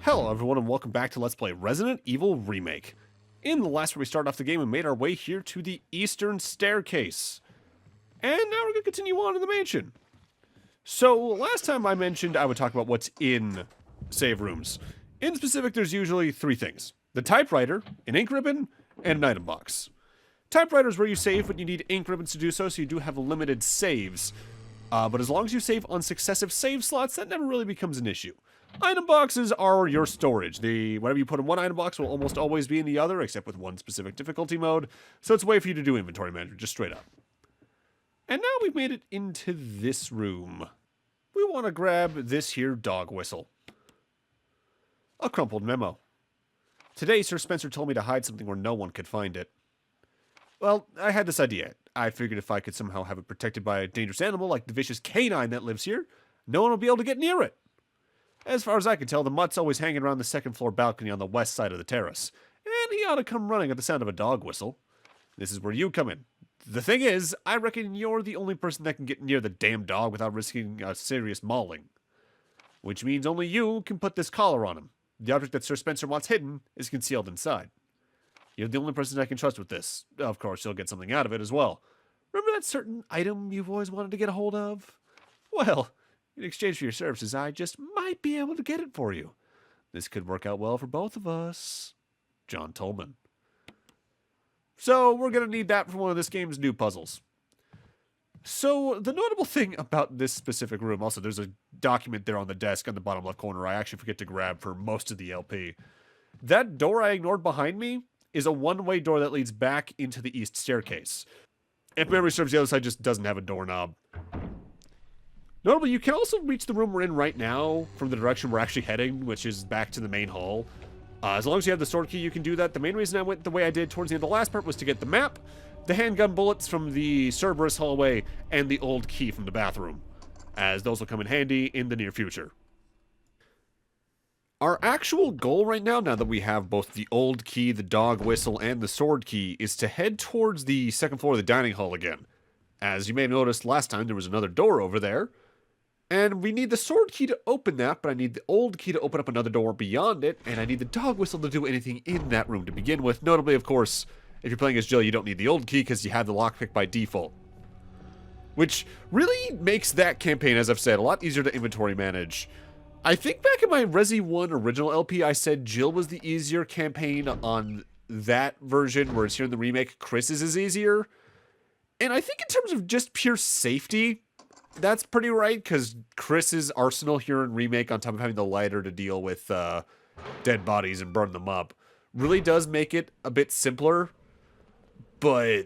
Hello everyone and welcome back to Let's Play Resident Evil Remake. In the last where we started off the game and made our way here to the eastern staircase. And now we're going to continue on in the mansion. So last time I mentioned I would talk about what's in save rooms. In specific, there's usually three things. The typewriter, an ink ribbon, and an item box. Typewriter is where you save, but you need ink ribbons to do so, so you do have limited saves. But as long as you save on successive save slots, that never really becomes an issue. Item boxes are your storage. Whatever you put in one item box will almost always be in the other, except with one specific difficulty mode. So it's a way for you to do inventory management, just straight up. And now we've made it into this room. We want to grab this here dog whistle. A crumpled memo. Today, Sir Spencer told me to hide something where no one could find it. Well, I had this idea. I figured if I could somehow have it protected by a dangerous animal like the vicious canine that lives here, no one will be able to get near it. As far as I can tell, the mutt's always hanging around the second floor balcony on the west side of the terrace, and he ought to come running at the sound of a dog whistle. This is where you come in. The thing is, I reckon you're the only person that can get near the damn dog without risking a serious mauling. Which means only you can put this collar on him. The object that Sir Spencer wants hidden is concealed inside. You're the only person I can trust with this. Of course, you'll get something out of it as well. Remember that certain item you've always wanted to get a hold of? Well, in exchange for your services, I just might be able to get it for you. This could work out well for both of us. John Tolman. So, we're going to need that for one of this game's new puzzles. So, the notable thing about this specific room, also there's a document there on the desk on the bottom left corner I actually forget to grab for most of the LP. That door I ignored behind me is a one-way door that leads back into the east staircase. If memory serves, the other side just doesn't have a doorknob. Notably, you can also reach the room we're in right now from the direction we're actually heading, which is back to the main hall. As long as you have the sword key, you can do that. The main reason I went the way I did towards the end of the last part was to get the map, the handgun bullets from the Cerberus hallway, and the old key from the bathroom, as those will come in handy in the near future. Our actual goal right now that we have both the old key, the dog whistle, and the sword key, is to head towards the second floor of the dining hall again. As you may have noticed last time, there was another door over there. And we need the sword key to open that, but I need the old key to open up another door beyond it, and I need the dog whistle to do anything in that room to begin with. Notably, of course, if you're playing as Jill, you don't need the old key because you have the lockpick by default. Which really makes that campaign, as I've said, a lot easier to inventory manage. I think back in my Resi 1 original LP, I said Jill was the easier campaign on that version, whereas here in the remake, Chris's is easier. And I think in terms of just pure safety, that's pretty right, because Chris's arsenal here in Remake, on top of having the lighter to deal with dead bodies and burn them up, really does make it a bit simpler. But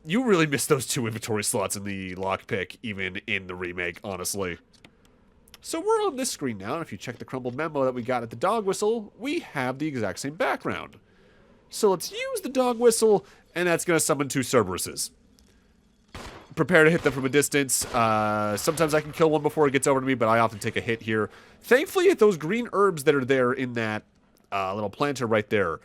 you really miss those two inventory slots in the lockpick, even in the Remake, honestly. So we're on this screen now, and if you check the crumbled memo that we got at the dog whistle, we have the exact same background. So let's use the dog whistle, and that's going to summon two Cerberuses. Prepare to hit them from a distance. Sometimes I can kill one before it gets over to me, but I often take a hit here. Thankfully, those green herbs that are there in that little planter right there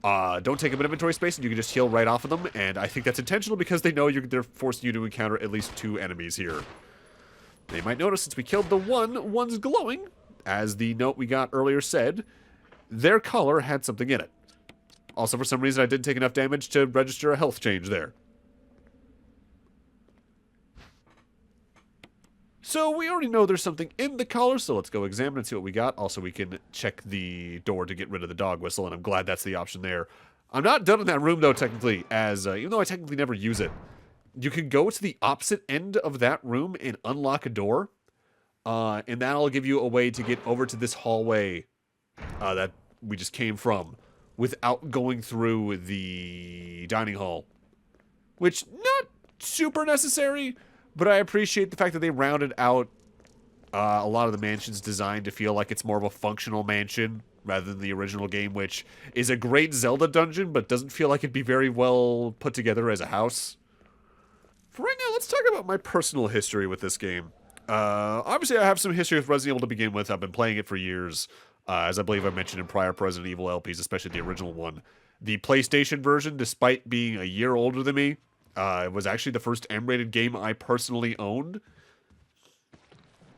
don't take up an inventory space, and you can just heal right off of them. And I think that's intentional because they know they're forcing you to encounter at least two enemies here. They might notice since we killed the one's glowing, as the note we got earlier said, their collar had something in it. Also, for some reason, I didn't take enough damage to register a health change there. So we already know there's something in the collar, so let's go examine and see what we got. Also, we can check the door to get rid of the dog whistle, and I'm glad that's the option there. I'm not done in that room, though, technically, as even though I technically never use it. You can go to the opposite end of that room and unlock a door, and that'll give you a way to get over to this hallway that we just came from without going through the dining hall, which not super necessary. But I appreciate the fact that they rounded out a lot of the mansion's design to feel like it's more of a functional mansion rather than the original game, which is a great Zelda dungeon, but doesn't feel like it'd be very well put together as a house. For right now, let's talk about my personal history with this game. Obviously, I have some history with Resident Evil to begin with. I've been playing it for years, as I believe I mentioned in prior Resident Evil LPs, especially the original one. The PlayStation version, despite being a year older than me, it was actually the first M-rated game I personally owned.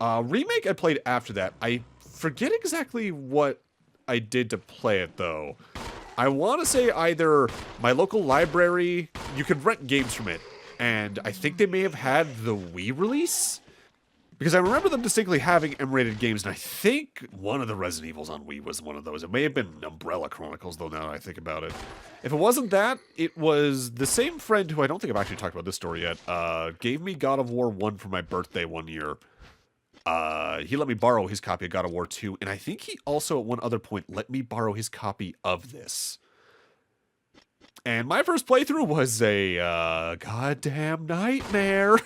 Remake I played after that. I forget exactly what I did to play it, though. I want to say either my local library, you could rent games from it, and I think they may have had the Wii release? Because I remember them distinctly having M-rated games, and I think one of the Resident Evils on Wii was one of those. It may have been Umbrella Chronicles, though, now that I think about it. If it wasn't that, it was the same friend who I don't think I've actually talked about this story yet, gave me God of War 1 for my birthday one year. He let me borrow his copy of God of War 2, and I think he also, at one other point, let me borrow his copy of this. And my first playthrough was a, goddamn nightmare.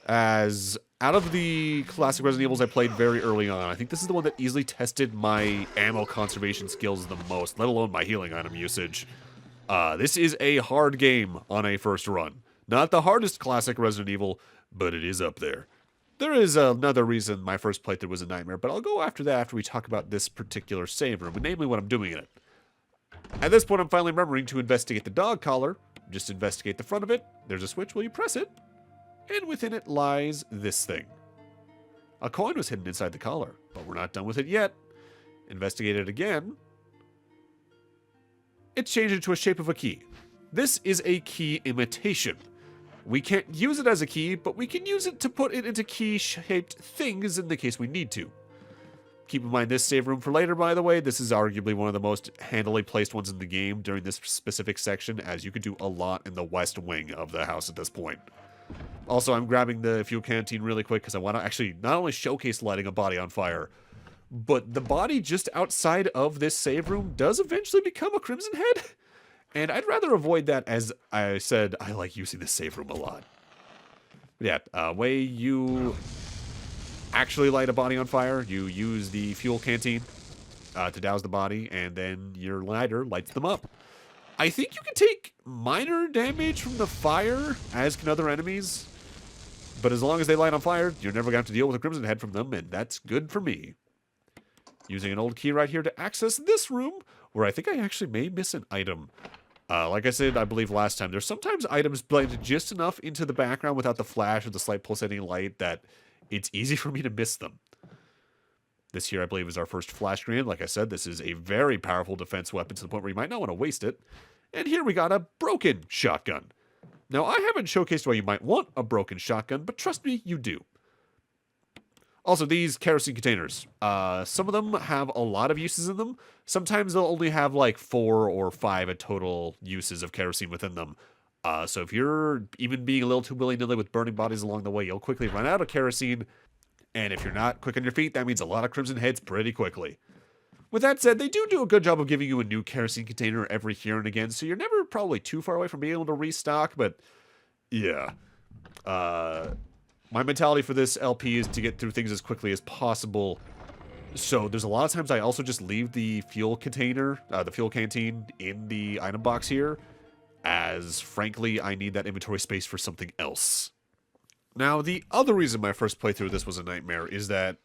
As out of the classic Resident Evils I played very early on, I think this is the one that easily tested my ammo conservation skills the most, let alone my healing item usage. This is a hard game on a first run. Not the hardest classic Resident Evil, but it is up there. There is another reason my first playthrough was a nightmare, but I'll go after that after we talk about this particular save room, and namely what I'm doing in it. At this point, I'm finally remembering to investigate the dog collar. Just investigate the front of it. There's a switch. Will you press it? And within it lies this thing. A coin was hidden inside the collar, but we're not done with it yet. Investigate it again. It's changed into a shape of a key. This is a key imitation. We can't use it as a key, but we can use it to put it into key-shaped things in the case we need to. Keep in mind this save room for later, by the way. This is arguably one of the most handily placed ones in the game during this specific section, as you could do a lot in the west wing of the house at this point. Also, I'm grabbing the fuel canteen really quick because I want to actually not only showcase lighting a body on fire, but the body just outside of this save room does eventually become a Crimson Head. And I'd rather avoid that, as I said, I like using this save room a lot. But yeah, way you actually light a body on fire, you use the fuel canteen to douse the body, and then your lighter lights them up. I think you can take minor damage from the fire, as can other enemies. But as long as they light on fire, you're never going to have to deal with a Crimson Head from them, and that's good for me. Using an old key right here to access this room, where I think I actually may miss an item. Like I said, I believe last time, there's sometimes items blended just enough into the background without the flash or the slight pulsating light that it's easy for me to miss them. This here, I believe, is our first flash grenade. Like I said, this is a very powerful defense weapon to the point where you might not want to waste it. And here we got a broken shotgun. Now, I haven't showcased why you might want a broken shotgun, but trust me, you do. Also, these kerosene containers. Some of them have a lot of uses in them. Sometimes they'll only have like 4 or 5 total uses of kerosene within them. So if you're even being a little too willy-nilly with burning bodies along the way, you'll quickly run out of kerosene. And if you're not quick on your feet, that means a lot of Crimson Heads pretty quickly. With that said, they do a good job of giving you a new kerosene container every here and again, so you're never probably too far away from being able to restock, but yeah. My mentality for this LP is to get through things as quickly as possible. So there's a lot of times I also just leave the fuel container, the fuel canteen in the item box here, as frankly, I need that inventory space for something else. Now, the other reason my first playthrough of this was a nightmare is that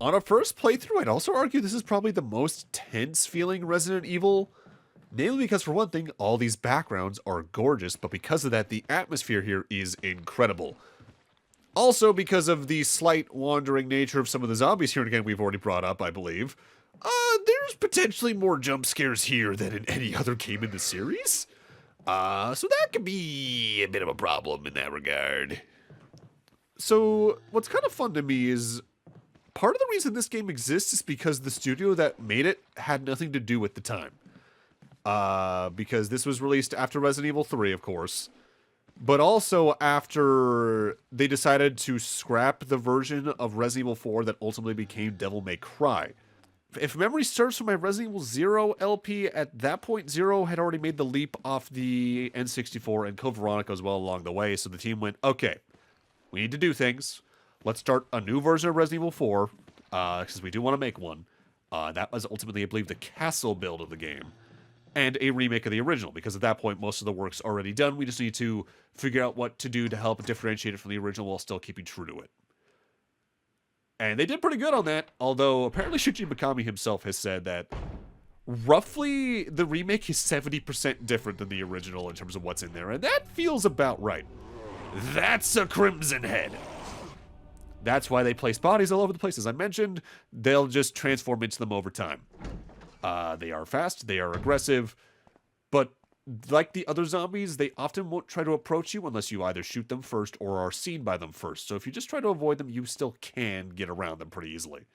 on a first playthrough, I'd also argue this is probably the most tense feeling Resident Evil. Namely because, for one thing, all these backgrounds are gorgeous, but because of that, the atmosphere here is incredible. Also, because of the slight wandering nature of some of the zombies here and again we've already brought up, I believe, there's potentially more jump scares here than in any other game in the series. So that could be a bit of a problem in that regard. So, what's kind of fun to me is part of the reason this game exists is because the studio that made it had nothing to do with the time. Because this was released after Resident Evil 3, of course. But also after they decided to scrap the version of Resident Evil 4 that ultimately became Devil May Cry. If memory serves from my Resident Evil 0 LP, at that point, Zero had already made the leap off the N64 and Code Veronica as well along the way, so the team went, okay, we need to do things. Let's start a new version of Resident Evil 4, because we do want to make one. That was ultimately, I believe, the castle build of the game. And a remake of the original, because at that point, most of the work's already done. We just need to figure out what to do to help differentiate it from the original while still keeping true to it. And they did pretty good on that, although apparently Shinji Mikami himself has said that roughly the remake is 70% different than the original in terms of what's in there, and that feels about right. That's a Crimson Head. That's why they place bodies all over the place. As I mentioned, they'll just transform into them over time. They are fast, they are aggressive, but like the other zombies, they often won't try to approach you unless you either shoot them first or are seen by them first. So if you just try to avoid them, you still can get around them pretty easily.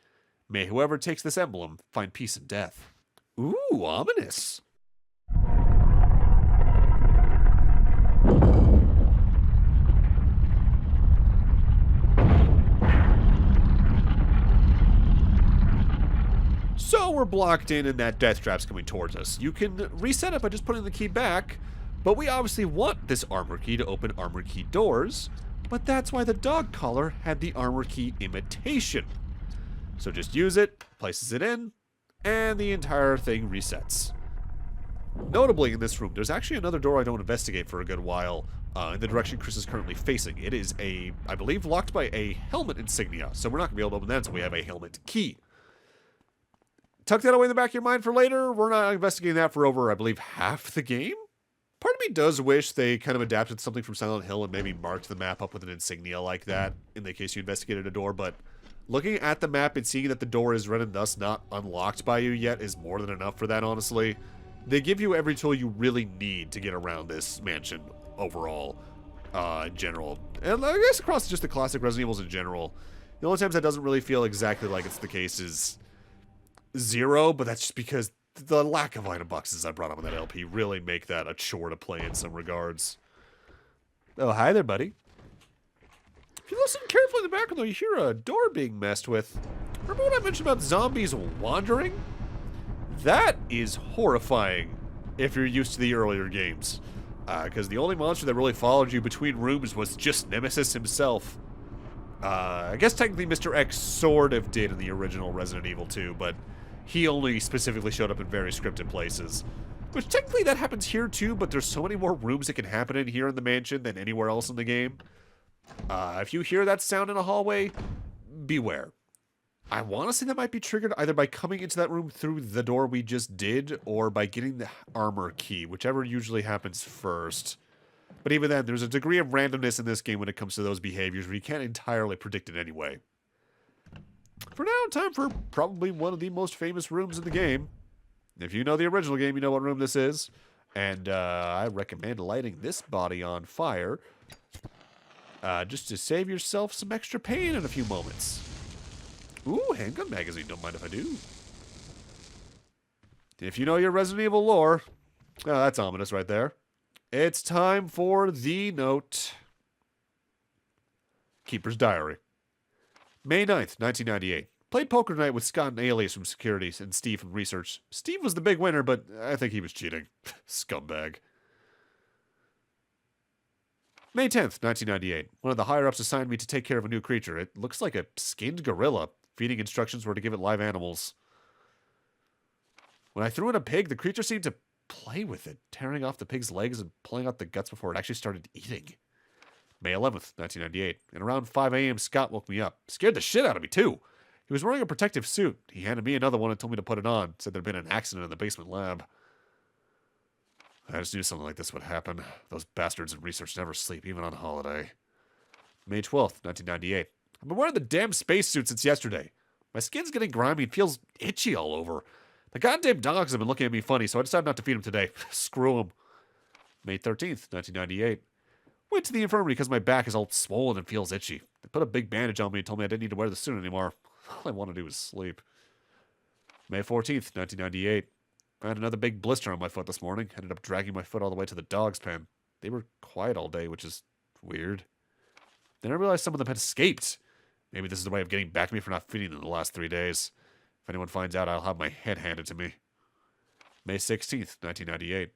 May whoever takes this emblem find peace in death. Ooh, ominous. So we're blocked in and that death trap's coming towards us. You can reset it by just putting the key back, but we obviously want this armor key to open armor key doors, but that's why the dog collar had the armor key imitation. So just use it, places it in, and the entire thing resets. Notably in this room, there's actually another door I don't investigate for a good while, in the direction Chris is currently facing. It is I believe, locked by a helmet insignia, so we're not going to be able to open that until we have a helmet key. Tuck that away in the back of your mind for later. We're not investigating that for over, I believe, half the game. Part of me does wish they kind of adapted something from Silent Hill and maybe marked the map up with an insignia like that in the case you investigated a door, but looking at the map and seeing that the door is red and thus not unlocked by you yet is more than enough for that, honestly. They give you every tool you really need to get around this mansion overall, in general. And I guess across just the classic Resident Evils in general. The only times that doesn't really feel exactly like it's the case is 0, but that's just because the lack of item boxes I brought up on that LP really make that a chore to play in some regards. Oh, hi there, buddy. If you listen carefully in the background, though, you hear a door being messed with. Remember what I mentioned about zombies wandering? That is horrifying if you're used to the earlier games. Because the only monster that really followed you between rooms was just Nemesis himself. I guess technically Mr. X sort of did in the original Resident Evil 2, but he only specifically showed up in very scripted places. Which technically that happens here too, but there's so many more rooms it can happen in here in the mansion than anywhere else in the game. If you hear that sound in a hallway, beware. I want to say that might be triggered either by coming into that room through the door we just did, or by getting the armor key, whichever usually happens first. But even then, there's a degree of randomness in this game when it comes to those behaviors where you can't entirely predict it anyway. For now, time for probably one of the most famous rooms in the game. If you know the original game, you know what room this is. And I recommend lighting this body on fire just to save yourself some extra pain in a few moments. Ooh, handgun magazine, don't mind if I do. If you know your Resident Evil lore, oh, that's ominous right there. It's time for the note. Keeper's Diary. May 9th, 1998. Played poker tonight with Scott and Alias from Security and Steve from Research. Steve was the big winner, but I think he was cheating. Scumbag. May 10th, 1998. One of the higher-ups assigned me to take care of a new creature. It looks like a skinned gorilla. Feeding instructions were to give it live animals. When I threw in a pig, the creature seemed to play with it, tearing off the pig's legs and pulling out the guts before it actually started eating. May 11th, 1998. And around 5 a.m., Scott woke me up. Scared the shit out of me, too. He was wearing a protective suit. He handed me another one and told me to put it on. Said there'd been an accident in the basement lab. I just knew something like this would happen. Those bastards in Research never sleep, even on holiday. May 12th, 1998. I've been wearing the damn spacesuit since yesterday. My skin's getting grimy and feels itchy all over. The goddamn dogs have been looking at me funny, so I decided not to feed them today. Screw them. May 13th, 1998. Went to the infirmary because my back is all swollen and feels itchy. They put a big bandage on me and told me I didn't need to wear the suit anymore. All I want to do is sleep. May 14th, 1998. I had another big blister on my foot this morning. Ended up dragging my foot all the way to the dog's pen. They were quiet all day, which is weird. Then I realized some of them had escaped. Maybe this is the way of getting back to me for not feeding them the last 3 days. If anyone finds out, I'll have my head handed to me. May 16th, 1998.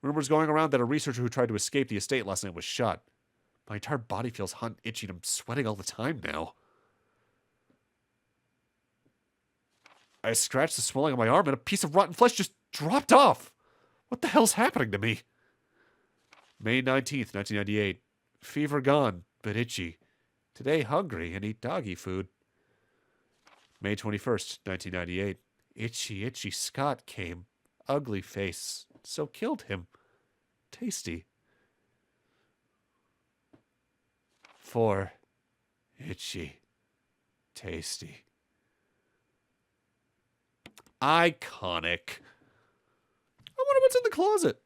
Rumors going around that a researcher who tried to escape the estate last night was shot. My entire body feels hot and itchy, and I'm sweating all the time now. I scratched the swelling on my arm, and a piece of rotten flesh just dropped off. What the hell's happening to me? May 19th, 1998. Fever gone, but itchy. Today hungry and eat doggy food. May 21st, 1998. Itchy, itchy Scott came. Ugly face. So killed him. Tasty. 4. Itchy. Tasty. Iconic. I wonder what's in the closet.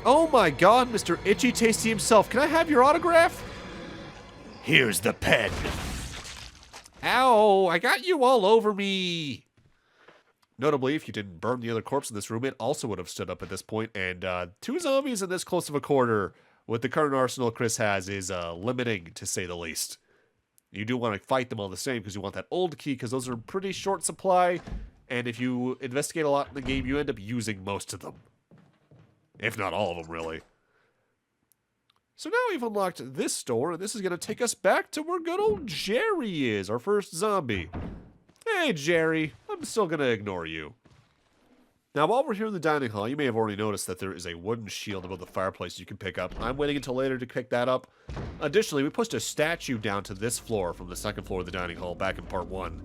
Oh my god, Mr. Itchy Tasty himself. Can I have your autograph? Here's the pen. Ow, I got you all over me. Notably, if you didn't burn the other corpse in this room, it also would have stood up at this point, and 2 zombies in this close of a quarter with the current arsenal Chris has is limiting, to say the least. You do want to fight them all the same because you want that old key, because those are in pretty short supply, and if you investigate a lot in the game, you end up using most of them. If not all of them, really. So now we've unlocked this door, and this is going to take us back to where good old Jerry is, our first zombie. Hey, Jerry, I'm still going to ignore you. Now, while we're here in the dining hall, you may have already noticed that there is a wooden shield above the fireplace you can pick up. I'm waiting until later to pick that up. Additionally, we pushed a statue down to this floor from the second floor of the dining hall back in part 1.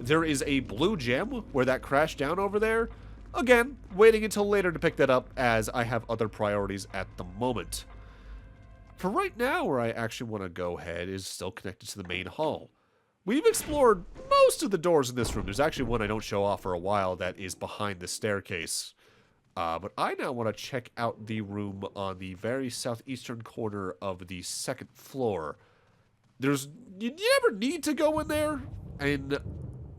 There is a blue gem where that crashed down over there. Again, waiting until later to pick that up as I have other priorities at the moment. For right now, where I actually want to go ahead is still connected to the main hall. We've explored most of the doors in this room. There's actually one I don't show off for a while that is behind the staircase. But I now want to check out the room on the very southeastern corner of the second floor. You never need to go in there in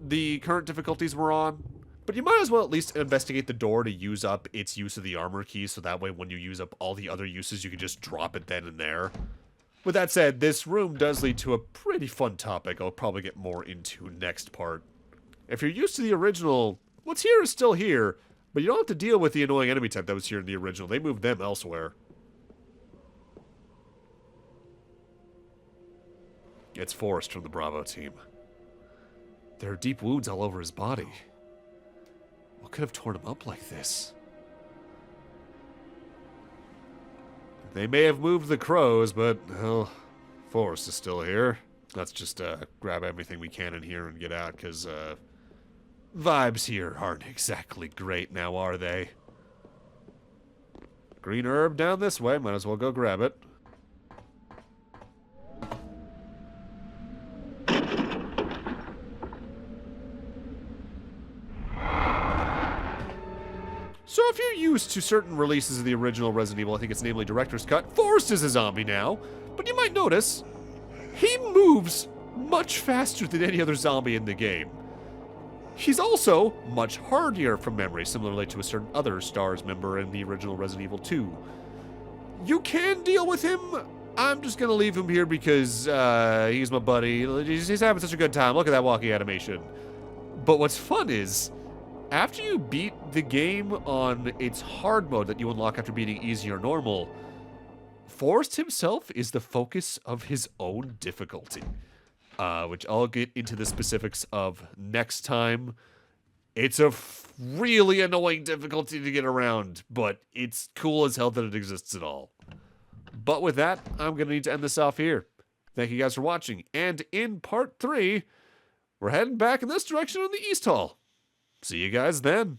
the current difficulties we're on, but you might as well at least investigate the door to use up its use of the armor key, so that way when you use up all the other uses, you can just drop it then and there. With that said, this room does lead to a pretty fun topic I'll probably get more into next part. If you're used to the original, what's here is still here, but you don't have to deal with the annoying enemy type that was here in the original. They moved them elsewhere. It's Forrest from the Bravo team. There are deep wounds all over his body. What could have torn him up like this? They may have moved the crows, but, well, Forrest is still here. Let's just grab everything we can in here and get out, because vibes here aren't exactly great now, are they? Green herb down this way. Might as well go grab it. So if you're used to certain releases of the original Resident Evil, I think it's namely Director's Cut, Forrest is a zombie now, but you might notice he moves much faster than any other zombie in the game. He's also much hardier from memory, similarly to a certain other S.T.A.R.S member in the original Resident Evil 2. You can deal with him. I'm just gonna leave him here because he's my buddy. He's having such a good time. Look at that walking animation. But what's fun is, after you beat the game on its hard mode that you unlock after beating easy or normal, Forrest himself is the focus of his own difficulty, which I'll get into the specifics of next time. It's a really annoying difficulty to get around, but it's cool as hell that it exists at all. But with that, I'm going to need to end this off here. Thank you guys for watching, and in part 3, we're heading back in this direction on the East Hall. See you guys then.